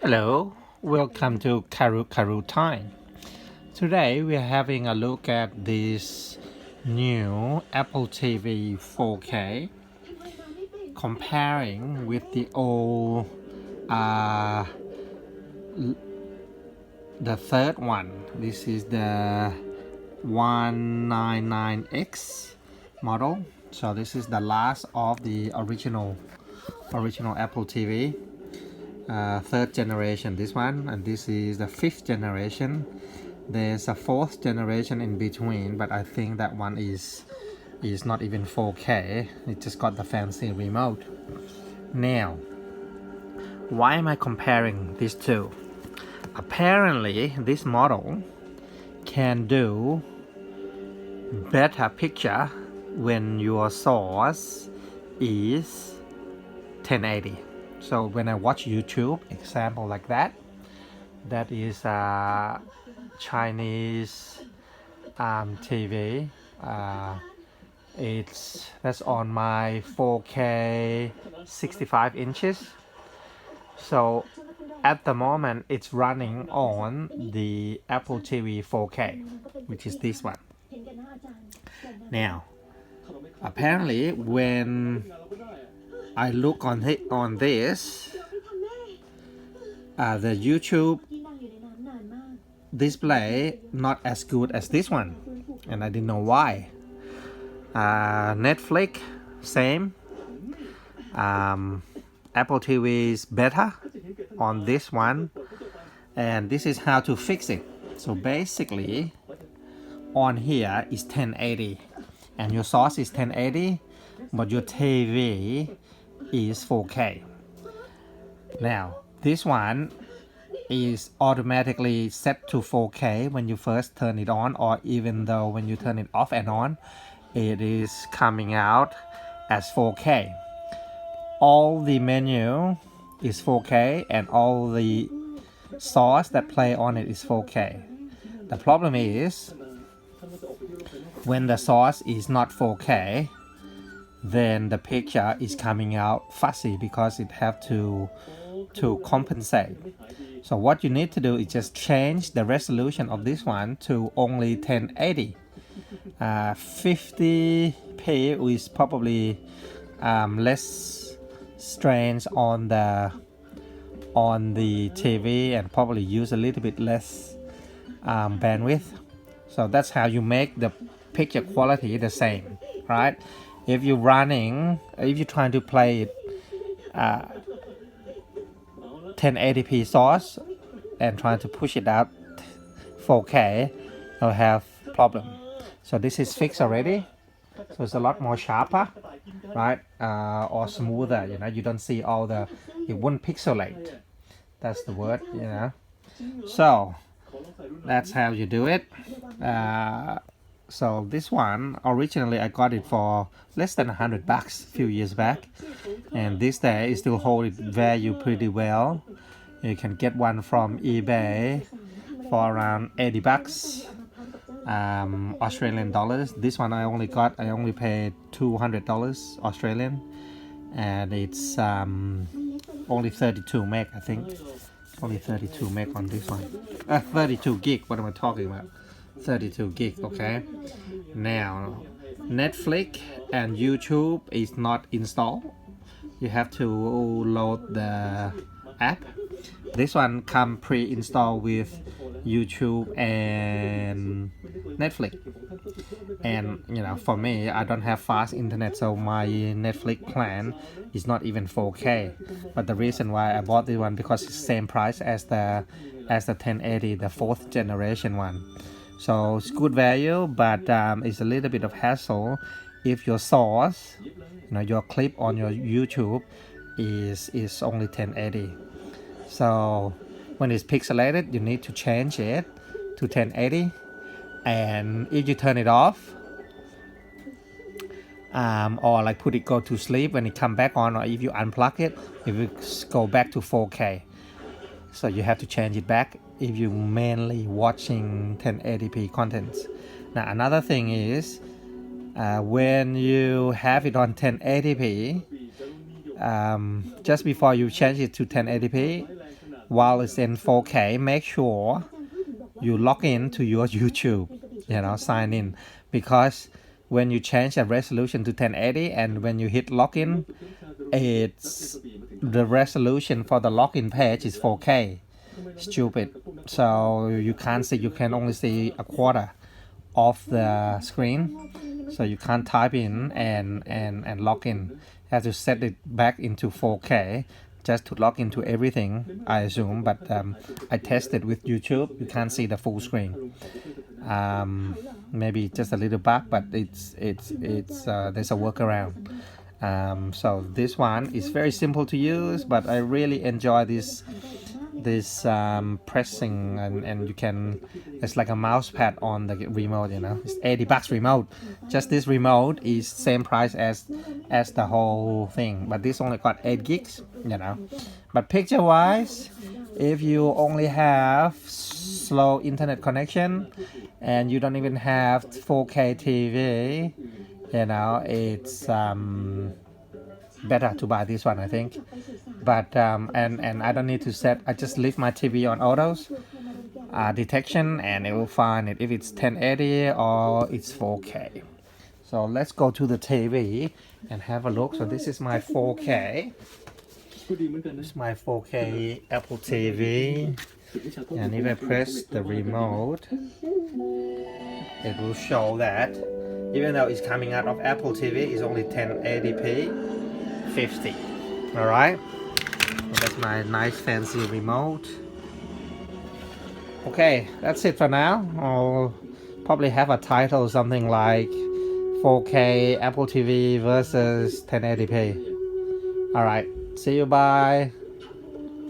Hello, welcome to Karu Karu Time. Today we are having a look at this new Apple TV 4K comparing with the old uh, the third one. This is the 199X model. So this is the last of the original Apple TV. Third generation, this one, and this is the fifth generation. There's a fourth generation in between, but I think that one is not even 4K. It just got the fancy remote. Now, why am I comparing these two? Apparently, this model can do better picture when your source is 1080. So when I watch YouTube, example like that is a Chinese TV. That's on my 4K 65 inches. So at the moment it's running on the Apple TV 4K, which is this one. Now, apparently when I look on this, the YouTube display not as good as this one, and I didn't know why. Netflix same. Apple TV is better on this one, and this is how to fix it. So basically on here is 1080 and your source is 1080, but your TV is 4K. Now this one is automatically set to 4K when you first turn it on, or even though when you turn it off and on, it is coming out as 4K. All the menu is 4K and all the source that play on it is 4K. The problem is when the source is not 4K, then the picture is coming out fuzzy because it have to compensate. So what you need to do is just change the resolution of this one to only 1080. 50p is probably less strains on the TV and probably use a little bit less bandwidth. So that's how you make the picture quality the same, right? If you're trying to play it 1080p source and trying to push it out 4K, you'll have problem. So this is fixed already. So it's a lot more sharper, right? Or smoother, you don't see all it won't pixelate. That's the word, So that's how you do it. So this one, originally I got it for less than $100 a few years back, and this day it still hold its value pretty well. You can get one from eBay for around $80 Australian dollars. This one I only paid $200 Australian, and it's only 32 meg, I think. Only 32 meg on this one. 32 gig, what am I talking about? 32 gig, okay. Now Netflix and YouTube is not installed. You have to load the app. This one come pre-installed with YouTube and Netflix. And for me, I don't have fast internet, so my Netflix plan is not even 4K. But the reason why I bought this one because it's the same price as the 1080, the fourth generation one. So it's good value, but it's a little bit of hassle if your source, your clip on your YouTube is only 1080. So when it's pixelated, you need to change it to 1080. And if you turn it off, or like go to sleep, when it come back on, or if you unplug it, it will go back to 4K. So you have to change it back if you mainly watching 1080p contents. Now another thing is when you have it on 1080p, just before you change it to 1080p, while it's in 4K, make sure you log in to your YouTube, sign in, because when you change the resolution to 1080 and when you hit login, it's the resolution for the login page is 4K. Stupid. So you can't see, you can only see a quarter of the screen, so you can't type in and log in. You have to set it back into 4K just to log into everything, I assume, but I tested with YouTube, you can't see the full screen. Maybe just a little bug, but it's there's a workaround. So this one is very simple to use, but I really enjoy this pressing, and you can, it's like a mouse pad on the remote, it's $80 remote. Just this remote is same price as the whole thing, but this only got 8 gigs, but picture wise, if you only have slow internet connection and you don't even have 4K TV, it's better to buy this one, I think. But and I don't need to set, I just leave my TV on autos detection, and it will find it if it's 1080 or it's 4K. So let's go to the TV and have a look. So this is my 4K. This is my 4K Apple TV, and if I press the remote, it will show that even though it's coming out of Apple TV, it's only 1080p 50. All right, so that's my nice fancy remote. Okay, that's it for now. I'll probably have a title, something like 4K Apple TV versus 1080p. All right, see you, bye.